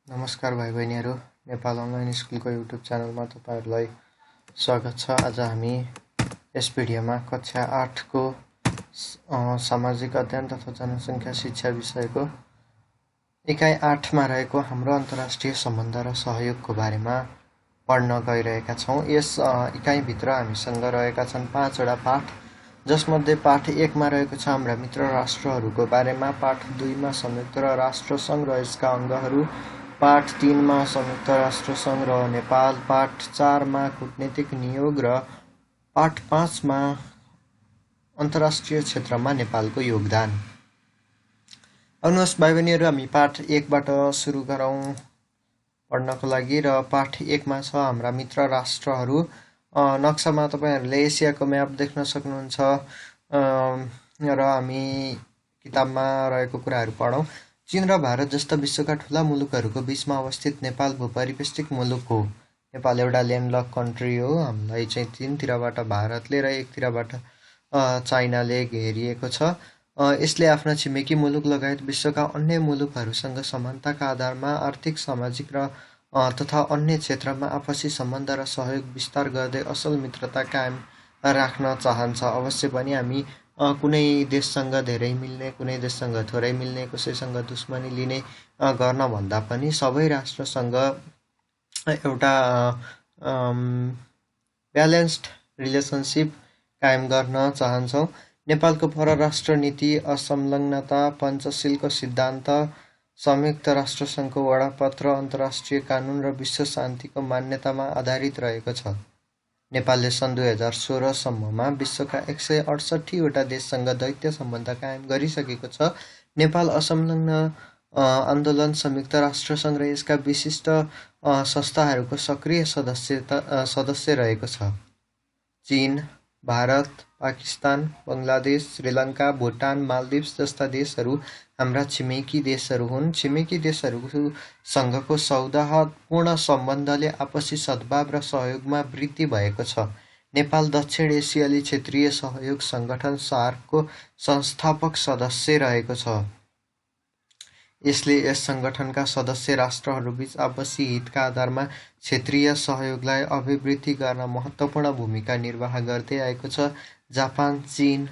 नमस्कार भाइ बहिनीहरू, नेपाल अनलाइन स्कुलको युट्युब च्यानलमा तपाईँहरूलाई स्वागत छ। आज हामी यस भिडियोमा कक्षा 8को सामाजिक अध्ययन तथा जनसङ्ख्या शिक्षा विषयको इकाइ 8मा रहेको हाम्रो अन्तर्राष्ट्रिय सम्बन्ध र सहयोगको बारेमा पढ्न गइरहेका छौँ। यस इकाइभित्र हामीसँग रहेका छन् 5वटा पाठ, जसमध्ये पाठ 1मा रहेको छ हाम्रा मित्र राष्ट्रहरूको बारेमा, पाठ 2मा संयुक्त राष्ट्रसङ्घ र यसका अङ्गहरू, पाठ 3मा संयुक्त राष्ट्रसङ्घ र नेपाल, पाठ 4मा कूटनीतिक नियोग र पाठ 5मा अन्तर्राष्ट्रिय क्षेत्रमा नेपालको योगदान। आउनुहोस् भाइ बहिनीहरू, हामी पाठ 1बाट सुरु गरौँ पढ्नको लागि। र पाठ 1मा छ हाम्रा मित्र राष्ट्रहरू। नक्सामा तपाईँहरूले एसियाको म्याप देख्न सक्नुहुन्छ र हामी किताबमा रहेको कुराहरू पढौँ। चीन र भारत जस्ता विश्वका ठुला मुलुकहरूको बीचमा अवस्थित नेपाल भूपरिवेष्टित मुलुक हो। नेपाल एउटा ल्यान्डलक कन्ट्री हो। हामीलाई चाहिँ तीनतिरबाट भारतले र एकतिरबाट चाइनाले घेरिएको छ। यसले आफ्ना छिमेकी मुलुक लगायत विश्वका अन्य मुलुकहरूसँग समानताका आधारमा आर्थिक, सामाजिक र तथा अन्य क्षेत्रमा आपसी सम्बन्ध र सहयोग विस्तार गर्दै असल मित्रता कायम राख्न चाहन्छ। अवश्य पनि हामी कुनै देशसँग धेरै मिल्ने, कुनै देशसँग थोरै मिल्ने, कसैसँग दुश्मनी लिने गर्न भन्दा पनि सबै राष्ट्रसँग एउटा ब्यालेन्स्ड रिलेसनसिप कायम गर्न चाहन्छौँ। नेपालको परराष्ट्र नीति असंलग्नता, पञ्चशीलको सिद्धान्त, संयुक्त राष्ट्रसङ्घको वडापत्र, अन्तर्राष्ट्रिय कानुन र विश्व शान्तिको मान्यतामा आधारित रहेको छ। नेपालले सन् 2016 सम्ममा विश्वका 168वटा देशसँग द्वैत सम्बन्ध कायम गरिसकेको छ। नेपाल असंलग्न आन्दोलन, संयुक्त राष्ट्रसङ्घ र यसका विशिष्ट संस्थाहरूको सक्रिय सदस्य रहेको छ। चीन, भारत, पाकिस्तान, बङ्गलादेश, श्रीलङ्का, भुटान, मालदिप्स जस्ता देशहरू हाम्रा छिमेकी देशहरू हुन्। छिमेकी देशहरूसँगको सौहार्दपूर्ण सम्बन्धले आपसी सद्भाव र सहयोगमा वृद्धि भएको छ। नेपाल दक्षिण एसियाली क्षेत्रीय सहयोग सङ्गठन सार्कको संस्थापक सदस्य रहेको छ। यसले यस सङ्गठनका सदस्य राष्ट्रहरूबीच आपसी हितका आधारमा क्षेत्रीय सहयोगलाई अभिवृद्धि गर्न महत्त्वपूर्ण भूमिका निर्वाह गर्दै आएको छ। जापान, चीन,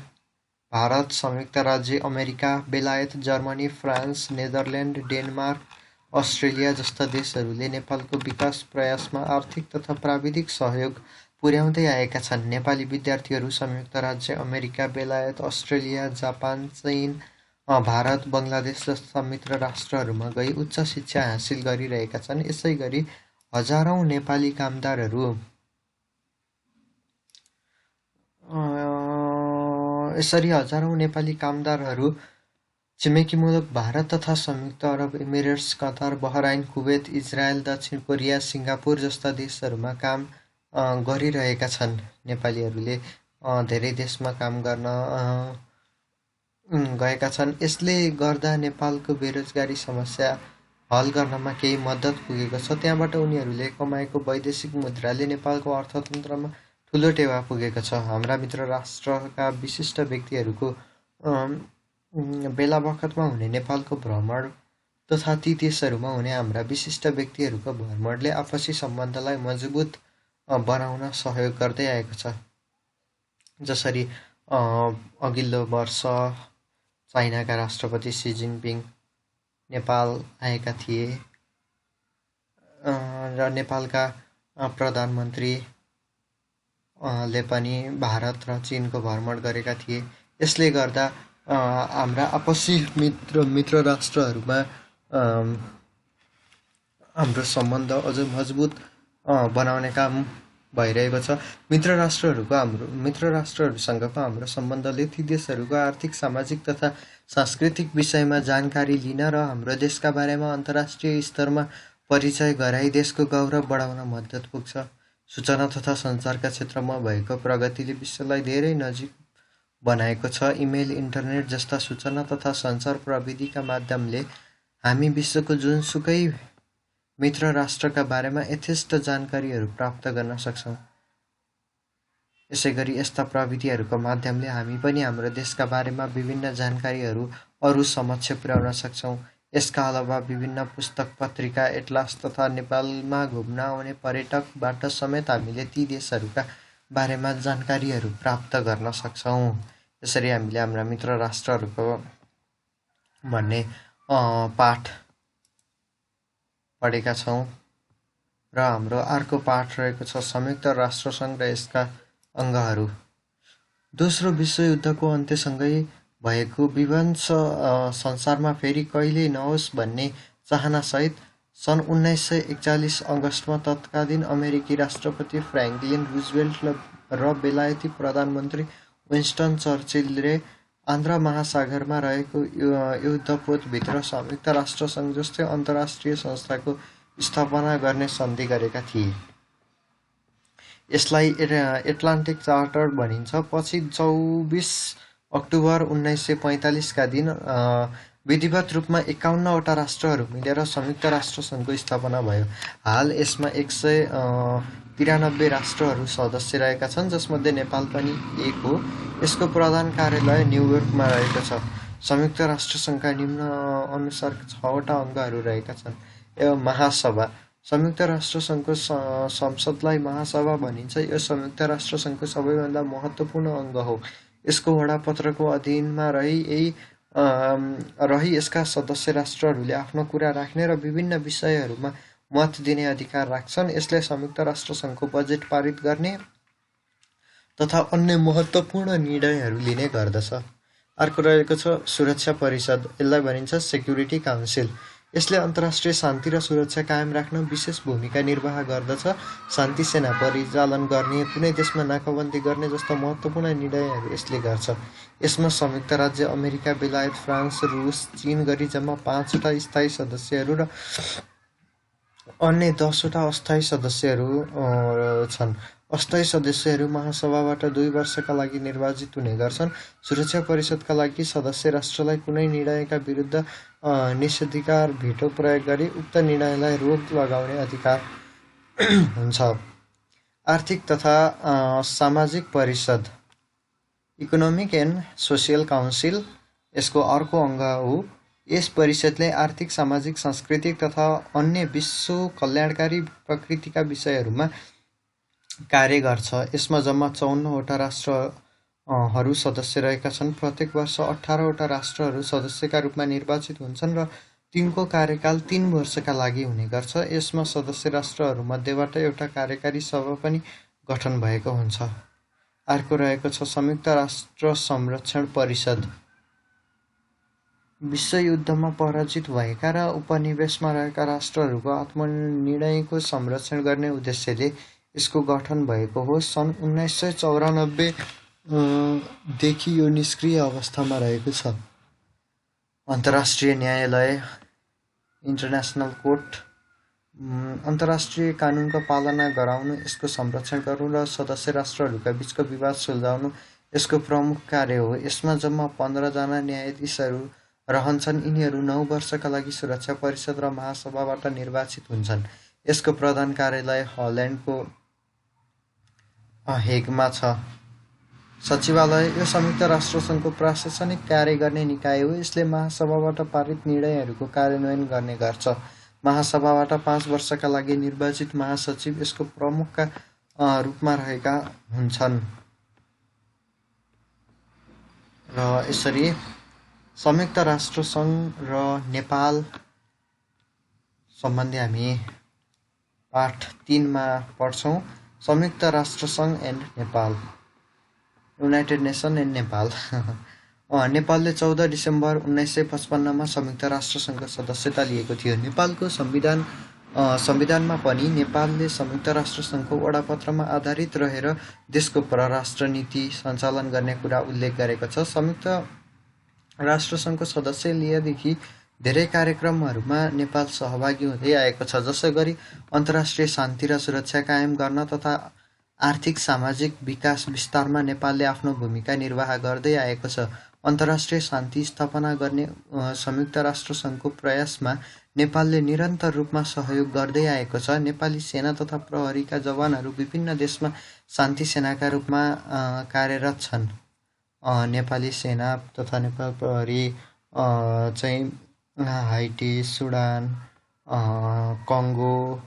भारत, संयुक्त राज्य अमेरिका, बेलायत, Germany, France, Netherlands, Denmark, Australia जस्ता देशहरूले नेपालको विकास प्रयासमा आर्थिक तथा प्राविधिक सहयोग पुर्याउँदै आएका छन्। नेपाली विद्यार्थीहरू संयुक्त राज्य अमेरिका, बेलायत, अस्ट्रेलिया, जापान, चीन, भारत, बङ्गलादेश जस्ता मित्र राष्ट्रहरूमा गई उच्च शिक्षा हासिल गरिरहेका छन्। यसैगरी हजारौँ नेपाली कामदारहरू छिमेकी मुलुक भारत तथा संयुक्त अरब Emirates, Qatar, Bahrain, Kuwait, Israel, दक्षिण कोरिया, सिङ्गापुर जस्ता देशहरूमा काम गरिरहेका छन्। नेपालीहरूले धेरै देशमा काम गर्न गएका छन्। यसले गर्दा नेपालको बेरोजगारी समस्या हल गर्नमा केही मद्दत पुगेको छ। त्यहाँबाट उनीहरूले कमाएको वैदेशिक मुद्राले नेपालको अर्थतन्त्रमा ठुलो टेवा पुगेको छ। हाम्रा मित्र राष्ट्रका विशिष्ट व्यक्तिहरूको बेला बखतमा हुने नेपालको भ्रमण तथा ती देशहरूमा हुने हाम्रा विशिष्ट व्यक्तिहरूको भ्रमणले आपसी सम्बन्धलाई मजबुत बनाउन सहयोग गर्दै आएको छ। जसरी अघिल्लो वर्ष चाइनाका राष्ट्रपति सी जिनपिङ नेपाल आएका थिए र नेपालका प्रधानमन्त्रीले पनि भारत र चीनको भ्रमण गरेका थिए। यसले गर्दा हाम्रा आपसी मित्र राष्ट्रहरूमा हाम्रो सम्बन्ध अझ मजबुत बनाउने काम भइरहेको छ। मित्र राष्ट्रहरूसँगको हाम्रो सम्बन्धले ती देशहरूको आर्थिक, सामाजिक तथा सांस्कृतिक विषयमा जानकारी लिन र हाम्रो देशका बारेमा अन्तर्राष्ट्रिय स्तरमा परिचय गराई देशको गौरव बढाउन मद्दत पुग्छ। सूचना तथा सञ्चारका क्षेत्रमा भएको प्रगतिले विश्वलाई धेरै नजिक बनाएको छ। इमेल, इन्टरनेट जस्ता सूचना तथा सञ्चार प्रविधिका माध्यमले हामी विश्वको जुनसुकै मित्र राष्ट्रका बारेमा यथेष्ट जानकारीहरू प्राप्त गर्न सक्छौँ। यसैगरी यस्ता प्रविधिहरूको माध्यमले हामी पनि हाम्रो देशका बारेमा विभिन्न जानकारीहरू अरू समक्ष पुर्याउन सक्छौँ। यसका अलावा विभिन्न पुस्तक पत्रिका एटलास तथा नेपालमा घुम्न आउने पर्यटकबाट समेत हामीले ती देशहरूका बारेमा जानकारीहरू प्राप्त गर्न सक्छौँ। यसरी हामीले हाम्रा मित्र राष्ट्रहरूको भन्ने पाठ पढेका छौँ र हाम्रो अर्को पाठ रहेको छ संयुक्त राष्ट्रसङ्घ र यसका अङ्गहरू। दोस्रो विश्वयुद्धको अन्त्यसँगै भएको विध्वंस संसारमा फेरि कहिल्यै नहोस् भन्ने चाहनासहित सन् 1941 अगस्तमा तत्कालीन अमेरिकी राष्ट्रपति फ्र्याङ्कलिन रुजवेल्ट र बेलायती प्रधानमन्त्री विन्स्टन चर्चिलले आन्ध्र महासागरमा रहेको युद्धपोतभित्र संयुक्त राष्ट्रसङ्घ जस्तै अन्तर्राष्ट्रिय संस्थाको स्थापना गर्ने सन्धि गरेका थिए। यसलाई एटलान्टिक चार्टर भनिन्छ। पछि 24 अक्टोबर 1945 का दिन विधिवत रूपमा 51वटा राष्ट्रहरू मिलेर संयुक्त राष्ट्रसङ्घको स्थापना भयो। हाल यसमा 193 राष्ट्रहरू सदस्य रहेका छन्, जसमध्ये नेपाल पनि एक हो। यसको प्रधान कार्यालय न्युयोर्कमा रहेको छ। संयुक्त राष्ट्रसङ्घका निम्न अनुसार 6वटा अङ्गहरू रहेका छन्। एवं महासभा। संयुक्त राष्ट्रसङ्घको संसदलाई महासभा भनिन्छ। यो संयुक्त राष्ट्रसङ्घको सबैभन्दा महत्त्वपूर्ण अङ्ग हो। यसको वडापत्रको अधीनमा रही यसका सदस्य राष्ट्रहरूले आफ्नो कुरा राख्ने र विभिन्न विषयहरूमा मत दिने अधिकार राख्छन्। यसले संयुक्त राष्ट्रसङ्घको बजेट पारित गर्ने तथा अन्य महत्त्वपूर्ण निर्णयहरू लिने गर्दछ। अर्को रहेको छ सुरक्षा परिषद। यसलाई भनिन्छ सेक्युरिटी काउन्सिल। यसले अन्तर्राष्ट्रिय शान्ति र सुरक्षा कायम राख्न विशेष भूमिका निर्वाह गर्दछ। शान्ति सेना परिचालन गर्ने, कुनै देशमा नाकाबन्दी गर्ने जस्ता महत्त्वपूर्ण निर्णयहरू यसले गर्छ। यसमा संयुक्त राज्य अमेरिका, बेलायत, फ्रान्स, रुस, चीन गरी जम्मा 5वटा स्थायी सदस्यहरू र अन्य 10वटा अस्थायी सदस्यहरू छन्। अस्थायी सदस्यहरू महासभाबाट 2 वर्षका लागि निर्वाचित हुने गर्छन्। सुरक्षा परिषदका लागि सदस्य राष्ट्रलाई कुनै निर्णयका विरुद्ध निषेधाधिकार भेटो प्रयोग गरी उक्त निर्णयलाई रोक लगाउने अधिकार हुन्छ। आर्थिक तथा सामाजिक परिषद इकोनोमिक एन्ड सोसियल काउन्सिल यसको अर्को अङ्ग हो। यस परिषदले आर्थिक, सामाजिक, सांस्कृतिक तथा अन्य विश्व कल्याणकारी प्रकृतिका विषयहरूमा कार्य गर्छ। यसमा जम्मा 54वटा राष्ट्रहरू सदस्य रहेका छन्। प्रत्येक वर्ष 18वटा राष्ट्रहरू सदस्यका रूपमा निर्वाचित हुन्छन् र तिनको कार्यकाल 3 वर्षका लागि हुने गर्छ। यसमा सदस्य राष्ट्रहरूमध्येबाट एउटा कार्यकारी सभा पनि गठन भएको हुन्छ। अर्को रहेको छ संयुक्त राष्ट्र संरक्षण परिषद। विश्वयुद्धमा पराजित भएका र उपनिवेशमा रहेका राष्ट्रहरूको आत्मनिर्णयको संरक्षण गर्ने उद्देश्यले यसको गठन भएको हो। सन् 1994 देखि यो निष्क्रिय अवस्थामा रहेको छ। अन्तर्राष्ट्रिय न्यायालय इन्टरनेसनल कोर्ट अन्तर्राष्ट्रिय कानुनको पालना गराउनु, यसको संरक्षण गर्नु र सदस्य राष्ट्रहरूका बीचको विवाद सुल्झाउनु यसको प्रमुख कार्य हो। यसमा जम्मा 15 जना न्यायाधीशहरू रहन्छन्। यिनीहरू 9 वर्षका लागि सुरक्षा परिषद र महासभाबाट निर्वाचित हुन्छन्। यसको प्रधान कार्यालय हल्यान्डको हेगमा छ। सचिवालय यो संयुक्त राष्ट्रसङ्घको प्रशासनिक कार्य गर्ने निकाय हो। यसले महासभाबाट पारित निर्णयहरूको कार्यान्वयन गर्ने गर्छ। महासभाबाट 5 वर्षका लागि निर्वाचित महासचिव यसको प्रमुखका रूपमा रहेका हुन्छन्। र यसरी संयुक्त राष्ट्रसङ्घ र नेपाल सम्बन्धी हामी पाठ 3 मा पढ्छौँ। संयुक्त राष्ट्रसङ्घ and Nepal, United Nation and Nepal. नेपालले 14 डिसेम्बर 1955 मा संयुक्त राष्ट्रसङ्घको सदस्यता लिएको थियो। नेपालको संविधानमा पनि नेपालले संयुक्त राष्ट्रसङ्घको वडापत्रमा आधारित रहेर देशको परराष्ट्र नीति सञ्चालन गर्ने कुरा उल्लेख गरेको छ। संयुक्त राष्ट्रसङ्घको सदस्य लिएदेखि धेरै कार्यक्रमहरूमा नेपाल सहभागी हुँदै आएको छ। जसै गरी अन्तर्राष्ट्रिय शान्ति र सुरक्षा कायम गर्न तथा आर्थिक सामाजिक विकास विस्तारमा नेपालले आफ्नो भूमिका निर्वाह गर्दै आएको छ। अन्तर्राष्ट्रिय शान्ति स्थापना गर्ने संयुक्त राष्ट्रसङ्घको प्रयासमा नेपालले निरन्तर रूपमा सहयोग गर्दै आएको छ। नेपाली सेना तथा प्रहरीका जवानहरू विभिन्न देशमा शान्ति सेनाका रूपमा कार्यरत छन्। नेपाली सेना तथा नेपाल प्रहरी चाहिँ हाइटी, सुडान, कङ्गो,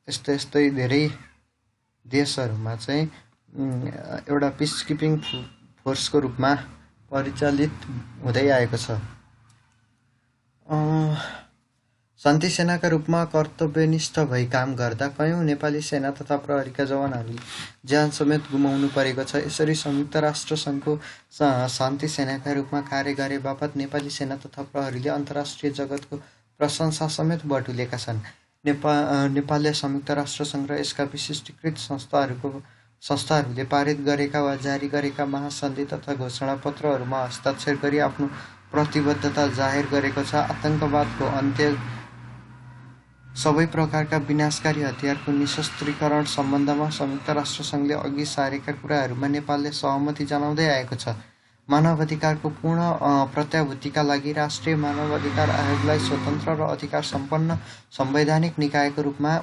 यस्तै यस्तै धेरै देशहरूमा चाहिँ एउटा पिस किपिङ फोर्सको रूपमा परिचालित हुँदै आएको छ। शान्ति सेनाका रूपमा कर्तव्यनिष्ठ भई काम गर्दा कयौं नेपाली सेना तथा प्रहरीका जवानहरूले ज्यान समेत गुमाउनु परेको छ। यसरी संयुक्त राष्ट्र सङ्घको शान्ति सेनाका रूपमा कार्य गरे बापत नेपाली सेना तथा प्रहरीले अन्तर्राष्ट्रिय जगतको प्रशंसा समेत बटुलेका छन्। नेपालले संयुक्त राष्ट्र सङ्घ र यसका विशिष्टीकृत संस्थाहरूले पारित गरेका वा जारी गरेका महासन्धि तथा घोषणापत्रहरूमा हस्ताक्षर गरी आफ्नो प्रतिबद्धता जाहेर गरेको छ। आतंकवादको अन्त्य, सबै प्रकारका विनाशकारी हतियारको निशस्त्रीकरण सम्बन्धमा संयुक्त राष्ट्र सङ्घले अघि सारेका कुराहरूमा नेपालले सहमति जनाउँदै आएको छ। मानवाधिकारको पूर्ण प्रत्याभूतिका लागि राष्ट्रिय मानवाधिकार आयोगलाई स्वतन्त्र र अधिकार सम्पन्न संवैधानिक निकायको रूपमा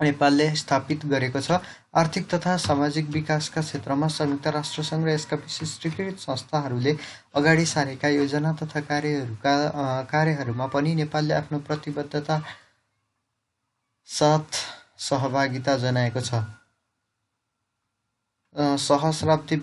नेपालले स्थापित गरेको छ। आर्थिक तथा सामाजिक विकासका क्षेत्रमा संयुक्त राष्ट्र सङ्घ र यसका विशिष्टीकृत संस्थाहरूले अगाडि सारेका योजना तथा कार्यहरूमा पनि नेपालले आफ्नो प्रतिबद्धता साथ सहभागिता जनाएको छ। सहस्राब्दी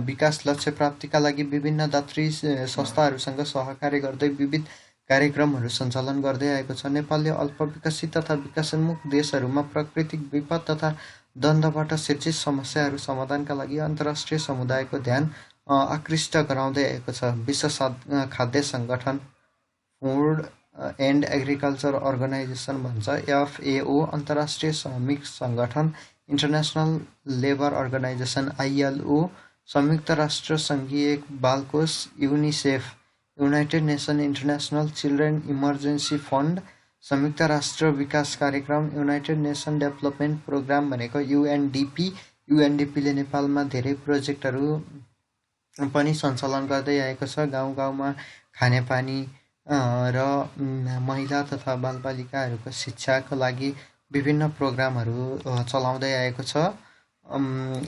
विकास लक्ष्य प्राप्तिका लागि विभिन्न दात्री संस्थाहरूसँग सहकार्य गर्दै विविध कार्यक्रमहरू सञ्चालन गर्दै आएको छ। नेपालले अल्पविकसित तथा विकासोन्मुख देशहरूमा प्राकृतिक विपद तथा द्वन्द्वबाट सिर्जित समस्याहरू समाधानका लागि अन्तर्राष्ट्रिय समुदायको ध्यान आकृष्ट गराउँदै आएको छ। विश्व खाद्य सङ्गठन, फुड एन्ड एग्रिकल्चर अर्गनाइजेसन भन्छ FAO, अन्तर्राष्ट्रिय श्रमिक सङ्गठन इन्टरनेसनल लेबर अर्गनाइजेसन ILO, संयुक्त राष्ट्र सङ्घीय बाल कोष UNICEF, United nation international children emergency fund, संयुक्त राष्ट्र विकास कार्यक्रम, युनाइटेड नेसन डेभलपमेन्ट प्रोग्राम भनेको UNDP। UNDPले नेपालमा धेरै प्रोजेक्टहरू पनि सञ्चालन गर्दै आएको छ। गाउँ गाउँमा खानेपानी र महिला तथा बालबालिकाहरूको शिक्षाको लागि विभिन्न प्रोग्रामहरू चलाउँदै आएको छ।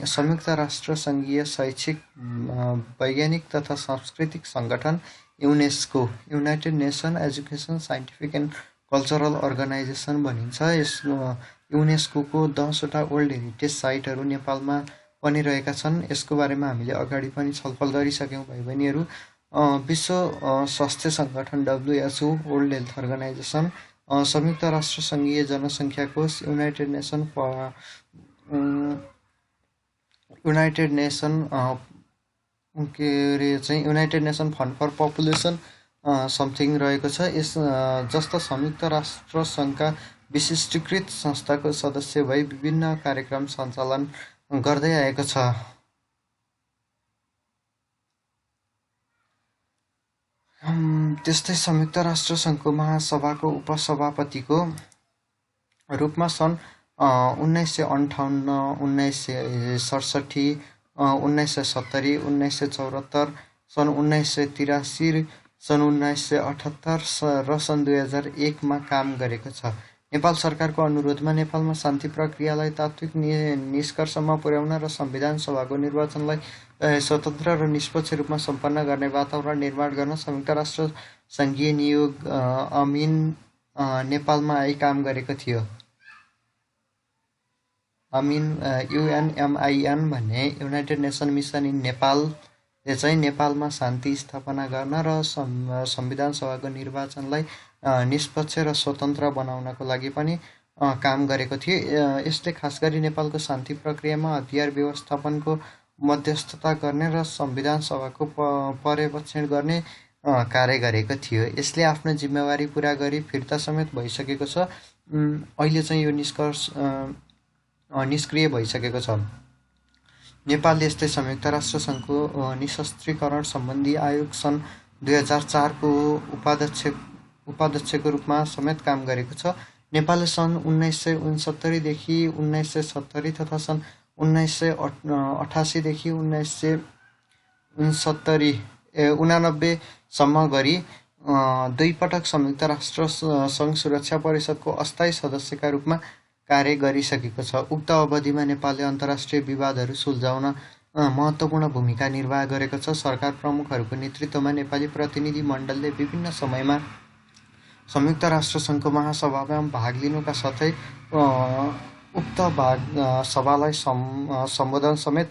संयुक्त राष्ट्र सङ्घीय शैक्षिक, वैज्ञानिक तथा सांस्कृतिक सङ्गठन UNESCO, United Nation Education, Scientific and Cultural Organisation भनिन्छ। यस युनेस्कोको 10वटा वर्ल्ड हेरिटेज साइटहरू नेपालमा पनि रहेका छन्। यसको बारेमा हामीले अगाडि पनि छलफल गरिसक्यौँ भाइ बहिनीहरू। विश्व स्वास्थ्य सङ्गठन WHO, वर्ल्ड हेल्थ अर्गनाइजेसन, संयुक्त राष्ट्र सङ्घीय जनसङ्ख्या कोष, United Nation Fund for Population something रहेको छ। यस जस्ता संयुक्त राष्ट्र सङ्घका विशिष्टीकृत संस्थाको सदस्य भई विभिन्न कार्यक्रम सञ्चालन गर्दै आएको छ। त्यस्तै संयुक्त राष्ट्र सङ्घको महासभाको उपसभापतिको रूपमा सन् 1958, 1967, 1970, 1974, सन् 1983, सन् 1978 र सन् 2001मा काम गरेको छ। नेपाल सरकारको अनुरोधमा नेपालमा शान्ति प्रक्रियालाई तात्विक निष्कर्षमा पुर्याउन र संविधान सभाको निर्वाचनलाई स्वतन्त्र र निष्पक्ष रूपमा सम्पन्न गर्ने वातावरण निर्माण गर्न संयुक्त राष्ट्र सङ्घीय नियोग अमिन नेपालमा आई काम गरेको थियो। अमिन UNMIN भन्ने युनाइटेड नेसन मिसन इन नेपालले चाहिँ नेपालमा शान्ति स्थापना गर्न र संविधान सभाको निर्वाचनलाई निष्पक्ष र स्वतन्त्र बनाउनको लागि पनि काम गरेको थियो। यसले खास गरी नेपालको शान्ति प्रक्रियामा हतियार व्यवस्थापनको मध्यस्थता गर्ने र संविधान सभाको पर्यवेक्षण गर्ने कार्य गरेको थियो। यसले आफ्नो जिम्मेवारी पुरा गरी फिर्ता समेत भइसकेको छ। अहिले चाहिँ यो निष्क्रिय भइसकेको छ। नेपालले यस्तै संयुक्त राष्ट्र सङ्घको निशस्त्रीकरण सम्बन्धी आयोग सन् 2004को उपाध्यक्षको रूपमा समेत काम गरेको छ। नेपालले सन् 1969 देखि 1970 तथा सन् 1988 देखि 1989 सम्म गरी 2 पटक संयुक्त राष्ट्र सङ्घ सुरक्षा परिषदको अस्थायी सदस्यका रूपमा कार्य गरिसकेको छ। उक्त अवधिमा नेपालले अन्तर्राष्ट्रिय विवादहरू सुल्झाउन महत्त्वपूर्ण भूमिका निर्वाह गरेको छ। सरकार प्रमुखहरूको नेतृत्वमा नेपाली प्रतिनिधि मण्डलले विभिन्न समयमा संयुक्त राष्ट्रसङ्घको महासभामा भाग लिनुका साथै उक्त सभालाई सम्बोधन समेत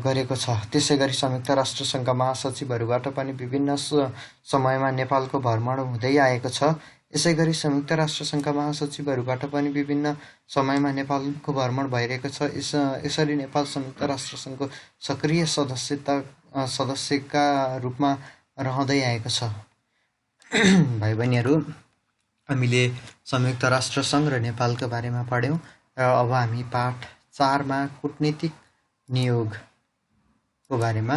गरेको छ। त्यसै गरी संयुक्त राष्ट्रसङ्घका महासचिवहरूबाट पनि विभिन्न समयमा नेपालको भ्रमण हुँदै आएको छ। यसै गरी संयुक्त राष्ट्रसङ्घका महासचिवहरूबाट पनि विभिन्न समयमा नेपालको भ्रमण भइरहेको छ। यसरी नेपाल संयुक्त राष्ट्रसङ्घको सक्रिय सदस्यका रूपमा रहँदै आएको छ। भाइ बहिनीहरू, हामीले संयुक्त राष्ट्रसङ्घ र नेपालको बारेमा पढ्यौँ र अब हामी पाठ 4मा कूटनीतिक नियोगको बारेमा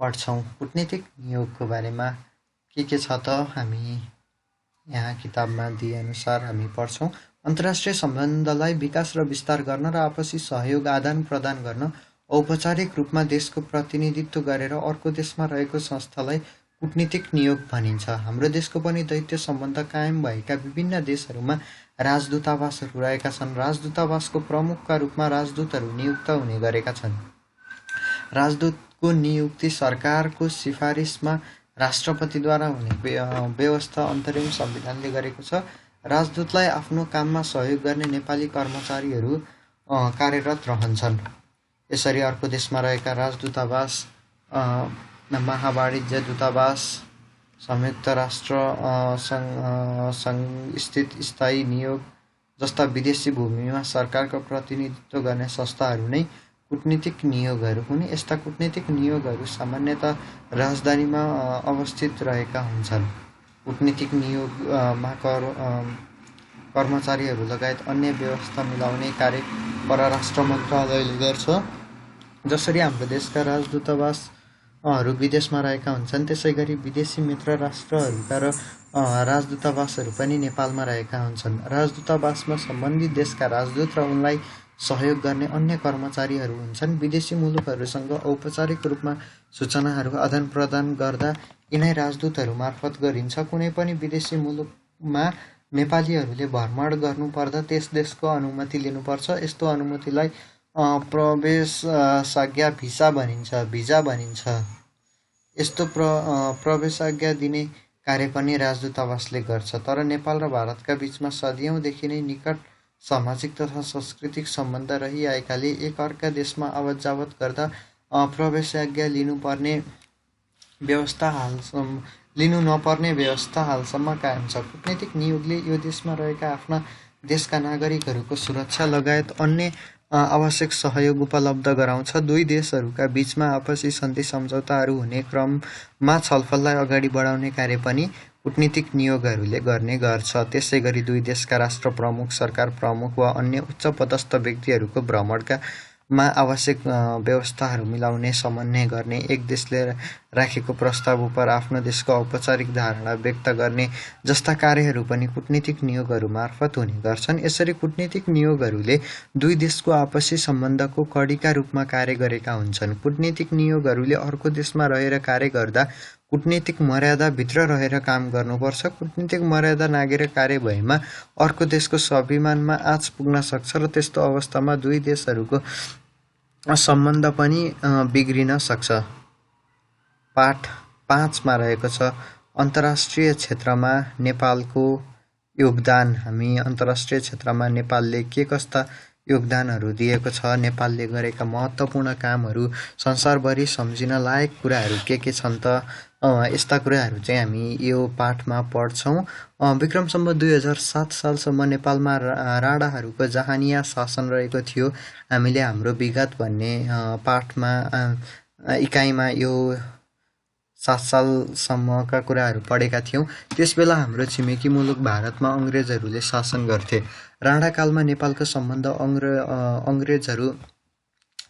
पढ्छौँ। कूटनीतिक नियोगको बारेमा के छ त हामी यहाँ किताबमा दिएअनुसार हामी पढ्छौँ। अन्तर्राष्ट्रिय सम्बन्धलाई विकास र विस्तार गर्न र आपसी सहयोग आदान प्रदान गर्न औपचारिक रूपमा देशको प्रतिनिधित्व गरेर अर्को देशमा रहेको संस्थालाई कूटनीतिक नियोग भनिन्छ। हाम्रो देशको पनि दैत्य सम्बन्ध कायम भएका विभिन्न देशहरूमा राजदूतावासहरू रहेका छन्। राजदूतावासको प्रमुखका रूपमा राजदूतहरू नियुक्त हुने गरेका छन्। राजदूतको नियुक्ति सरकारको सिफारिसमा राष्ट्रपतिद्वारा हुने व्यवस्था अन्तरिम संविधानले गरेको छ। राजदूतलाई आफ्नो काममा सहयोग गर्ने नेपाली कर्मचारीहरू कार्यरत रहन्छन्। यसरी अर्को देशमा रहेका राजदूतावास, महावाणिज्य दूतावास, संयुक्त राष्ट्र सङ्घ स्थित स्थायी नियोग जस्ता विदेशी भूमिमा सरकारको प्रतिनिधित्व गर्ने संस्थाहरू नै कूटनीतिक नियोगहरू हुन्। यस्ता कूटनीतिक नियोगहरू सामान्यतः राजधानीमा अवस्थित रहेका हुन्छन्। कूटनीतिक नियोगमा कर्मचारीहरू लगायत अन्य व्यवस्था मिलाउने कार्य परराष्ट्र मन्त्रालयले गर्छ। जसरी हाम्रो देशका राजदूतावासहरू विदेशमा रहेका हुन्छन्, त्यसै गरी विदेशी मित्र राष्ट्रहरूका राजदूतावासहरू पनि नेपालमा रहेका हुन्छन्। राजदूतावासमा सम्बन्धित देशका राजदूत र उनलाई सहयोग गर्ने अन्य कर्मचारीहरू हुन्छन्। विदेशी मुलुकहरूसँग औपचारिक रूपमा सूचनाहरू आदान प्रदान गर्दा यिनै राजदूतहरू मार्फत गरिन्छ। कुनै पनि विदेशी मुलुकमा नेपालीहरूले भ्रमण गर्नुपर्दा त्यस देशको अनुमति लिनुपर्छ। यस्तो अनुमतिलाई प्रवेशाज्ञा भिजा भनिन्छ। यस्तो प्रवेशाज्ञा दिने कार्य पनि राजदूतावासले गर्छ। तर नेपाल र भारतका बीचमा सदियौँदेखि नै निकट सामाजिक तथा सांस्कृतिक सम्बन्ध रहिआएकाले एक अर्का देशमा आवत जावत गर्दा प्रवेशाज्ञा लिनु नपर्ने व्यवस्था हालसम्म कायम छ। कूटनीतिक नियोगले यो देशमा रहेका आफ्ना देशका नागरिकहरूको सुरक्षा लगायत अन्य आवश्यक सहयोग उपलब्ध गराउँछ। दुई देशहरूका बीचमा आपसी सन्धि सम्झौताहरू हुने क्रममा छलफललाई अगाडि बढाउने कार्य पनि कूटनीतिक नियोगहरूले गर्ने गर्छ। त्यसै गरी दुई देशका राष्ट्र प्रमुख, सरकार प्रमुख वा अन्य उच्च पदस्थ व्यक्तिहरूको भ्रमणमा आवश्यक व्यवस्थाहरू मिलाउने, समन्वय गर्ने, एक देशले राखेको प्रस्ताव उपर आफ्नो देशको औपचारिक धारणा व्यक्त गर्ने जस्ता कार्यहरू पनि कूटनीतिक नियोगहरू मार्फत हुने गर्छन्। यसरी कूटनीतिक नियोगहरूले दुई देशको आपसी सम्बन्धको कडीका रूपमा कार्य गरेका हुन्छन्। कूटनीतिक नियोगहरूले अर्को देशमा रहेर कार्य गर्दा कूटनीतिक मर्यादाभित्र रहेर काम गर्नुपर्छ। कूटनीतिक मर्यादा नागेर कार्य भएमा अर्को देशको स्वाभिमानमा आँच पुग्न सक्छ र त्यस्तो अवस्थामा दुई देशहरूको सम्बन्ध पनि बिग्रिन सक्छ। पाठ 5मा रहेको छ अन्तर्राष्ट्रिय क्षेत्रमा नेपालको योगदान। हामी अन्तर्राष्ट्रिय क्षेत्रमा नेपालले के कस्ता योगदानहरू दिएको छ, नेपालले गरेका महत्त्वपूर्ण कामहरू, संसारभरि सम्झिन लायक कुराहरू के छन् त, यस्ता कुराहरू चाहिँ हामी यो पाठमा पढ्छौँ। विक्रम सम्वत 2007 सालसम्म नेपालमा राणाहरूको जहानिया शासन रहेको थियो। हामीले हाम्रो विगत भन्ने पाठमा इकाइमा यो 7 सालसम्मका कुराहरू पढेका थियौँ। त्यसबेला हाम्रो छिमेकी मुलुक भारतमा अङ्ग्रेजहरूले शासन गर्थे। राणाकालमा नेपालको सम्बन्ध अङ्ग्रेजहरू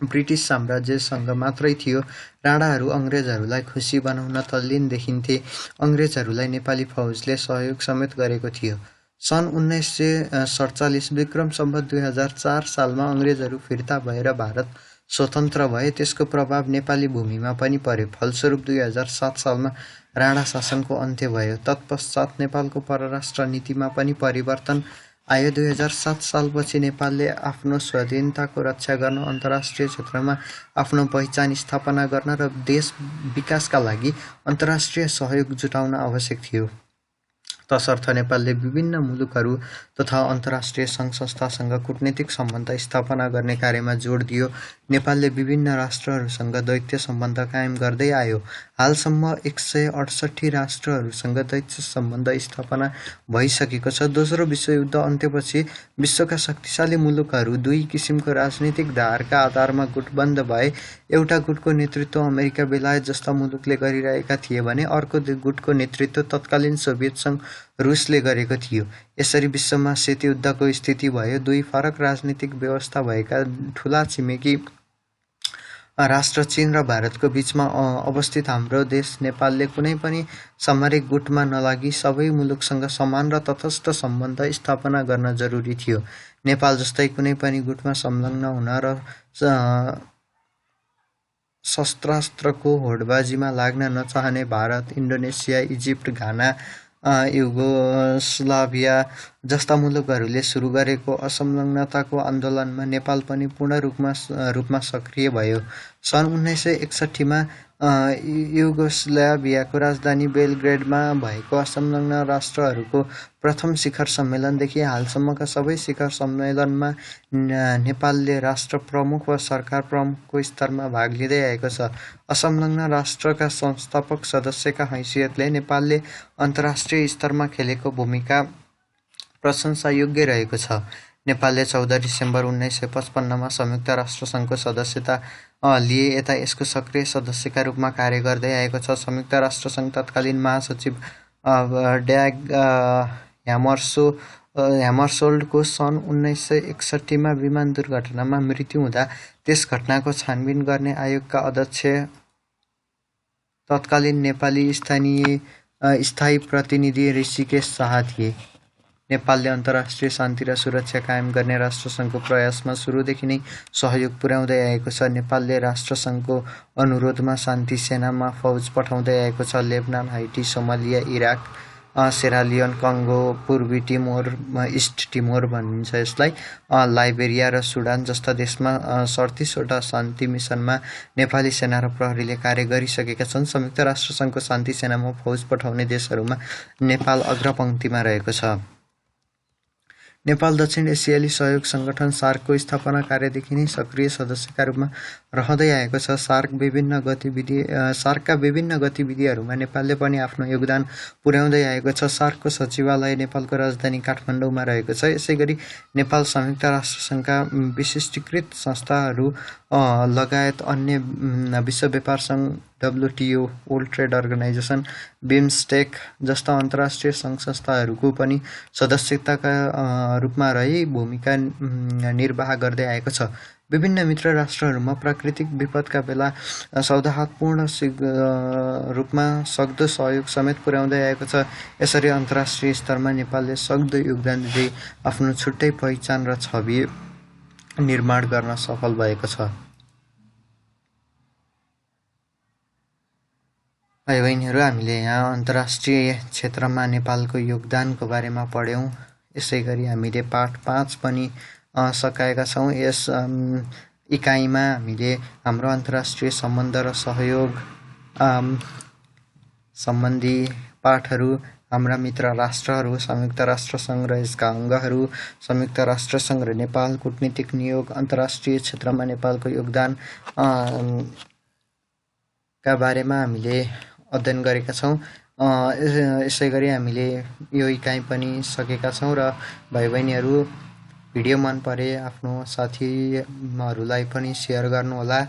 ब्रिटिस साम्राज्यसँग मात्रै थियो। राणाहरू अङ्ग्रेजहरूलाई खुसी बनाउन तल्लीन देखिन्थे। अङ्ग्रेजहरूलाई नेपाली फौजले सहयोग समेत गरेको थियो। सन् 1947 विक्रम सम्वत 2004 सालमा अङ्ग्रेजहरू फिर्ता भएर भारत स्वतन्त्र भए। त्यसको प्रभाव नेपाली भूमिमा पनि पर्यो। फलस्वरूप 2007 सालमा राणा शासनको अन्त्य भयो। तत्पश्चात नेपालको परराष्ट्र नीतिमा पनि परिवर्तन आयो। 2007 सालपछि नेपालले आफ्नो स्वाधीनताको रक्षा गर्न, अन्तर्राष्ट्रिय क्षेत्रमा आफ्नो पहिचान स्थापना गर्न र देश विकासका लागि अन्तर्राष्ट्रिय सहयोग जुटाउन आवश्यक थियो। तसर्थ नेपालले विभिन्न मुलुकहरू तथा अन्तर्राष्ट्रिय सङ्घ संस्थासँग कूटनीतिक सम्बन्ध स्थापना गर्ने कार्यमा जोड दियो। नेपालले विभिन्न राष्ट्रहरूसँग द्वैत सम्बन्ध कायम गर्दै आयो। हालसम्म 168 राष्ट्रहरूसँग द्वैत सम्बन्ध स्थापना भइसकेको छ। दोस्रो विश्वयुद्ध अन्त्यपछि विश्वका शक्तिशाली मुलुकहरू दुई किसिमको राजनीतिक धारका आधारमा गुटबन्द भए। एउटा गुटको नेतृत्व अमेरिका, बेलायत जस्ता मुलुकले गरिरहेका थिए भने अर्को गुटको नेतृत्व तत्कालीन सोभियत सङ्घ रुसले गरेको थियो। यसरी विश्वमा शीतयुद्धको स्थिति भयो। दुई फरक राजनीतिक व्यवस्था भएका ठूला छिमेकी राष्ट्र चीन र भारतको बीचमा अवस्थित हाम्रो देश नेपालले कुनै पनि सामरिक गुटमा नलागी सबै मुलुकसँग समान र तटस्थ सम्बन्ध स्थापना गर्न जरुरी थियो। नेपाल जस्तै कुनै पनि गुटमा संलग्न हुन र शस्त्रास्त्रको होडबाजीमा लाग्न नचाहने Bharat, Indonesia, Egypt, Ghana, Yugoslavia जस्ता मुलुकहरूले सुरु गरेको असंलग्नताको आन्दोलनमा नेपाल पनि पूर्ण रूपमा सक्रिय भयो। सन् 1961 मा युगोस्लाभियाको राजधानी बेलग्रेडमा भएको असंलग्न राष्ट्रहरूको प्रथम शिखर सम्मेलनदेखि हालसम्मका सबै शिखर सम्मेलनमा नेपालले राष्ट्र प्रमुख वा सरकार प्रमुखको स्तरमा भाग लिँदै आएको छ। असंलग्न राष्ट्रका संस्थापक सदस्यका हैसियतले नेपालले अन्तर्राष्ट्रिय स्तरमा खेलेको भूमिका प्रशंसायोग्य रहेको छ। नेपालले 14 डिसेम्बर 1955 मा संयुक्त राष्ट्रसङ्घको सदस्यता लिए यता यसको सक्रिय सदस्यका रूपमा कार्य गर्दै आएको छ। संयुक्त राष्ट्रसङ्घ तत्कालीन महासचिव ड्याग ह्यामरसोल्डको सन् 1961 मा विमान दुर्घटनामा मृत्यु हुँदा त्यस घटनाको छानबिन गर्ने आयोगका अध्यक्ष तत्कालीन नेपाली स्थायी प्रतिनिधि ऋषिकेश शाह थिए। नेपालले अन्तर्राष्ट्रिय शान्ति र सुरक्षा कायम गर्ने राष्ट्रसङ्घको प्रयासमा सुरुदेखि नै सहयोग पुर्याउँदै आएको छ। नेपालले राष्ट्रसङ्घको अनुरोधमा शान्ति सेनामा फौज पठाउँदै आएको छ। Lebanon, Haiti, Somalia, Iraq, Sierra Leone, Congo, पूर्वी टिमोर, इस्ट टिमोर भनिन्छ यसलाई, लाइबेरिया र सुडान जस्ता देशमा 37 वटा शान्ति मिसनमा नेपाली सेना र प्रहरीले कार्य गरिसकेका छन्। संयुक्त राष्ट्रसङ्घको शान्ति सेनामा फौज पठाउने देशहरूमा नेपाल अग्रपङ्क्तिमा रहेको छ। नेपाल दक्षिण एसियाली सहयोग सङ्गठन सार्कको स्थापना कार्यदेखि नै सक्रिय सदस्यका रूपमा रहँदै आएको छ। सार्कका विभिन्न गतिविधिहरूमा नेपालले पनि आफ्नो योगदान पुर्याउँदै आएको छ। सार्कको सचिवालय नेपालको राजधानी काठमाडौँमा रहेको छ। यसैगरी नेपाल संयुक्त राष्ट्रसङ्घका विशिष्टीकृत संस्थाहरू लगायत अन्य विश्व व्यापार सङ्घ, WTO, World Trade Organisation, BIMSTEC जस्ता अन्तर्राष्ट्रिय सङ्घ संस्थाहरूको पनि सदस्यताका रूपमा रही भूमिका निर्वाह गर्दै आएको छ। विभिन्न मित्र राष्ट्रहरूमा प्राकृतिक विपदका बेला सौहार्दपूर्ण रूपमा सक्दो सहयोग समेत पुर्याउँदै आएको छ। यसरी अन्तर्राष्ट्रिय स्तरमा नेपालले सक्दो योगदान दिँदै आफ्नो छुट्टै पहिचान र छवि निर्माण गर्न सफल भएको छ। भाइ बहिनीहरू, हामीले यहाँ अन्तर्राष्ट्रिय क्षेत्रमा नेपालको योगदानको बारेमा पढ्यौँ। यसै गरी हामीले पाठ 5 पनि सकाएका छौँ। यस इकाइमा हामीले हाम्रो अन्तर्राष्ट्रिय सम्बन्ध र सहयोग सम्बन्धी पाठहरू, हाम्रा मित्र राष्ट्रहरू, संयुक्त राष्ट्रसङ्घ र यसका अङ्गहरू, संयुक्त राष्ट्रसङ्घ र नेपाल, कूटनीतिक नियोग, अन्तर्राष्ट्रिय क्षेत्रमा नेपालको योगदान का बारेमा हामीले अध्ययन गरेका छौँ। यसै गरी हामीले यो इकाइ पनि सकेका छौँ र भाइ बहिनीहरू, भिडियो मन परे आफ्नो साथीहरूलाई पनि सेयर गर्नुहोला।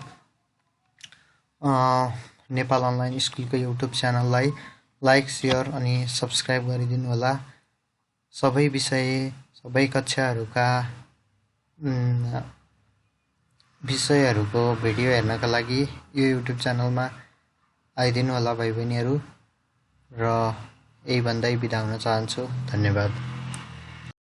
नेपाल अनलाइन स्कुलको युट्युब च्यानललाई लाइक, सेयर अनि सब्सक्राइब गरिदिनु होला। सबै विषय, सबै कक्षाहरूका विषयहरूको भिडियो हेर्नका लागि यो युट्युब च्यानलमा आइदिनु होला भाइ बहिनीहरू, र यही भन्दै बिदा हुन चाहन्छु। धन्यवाद।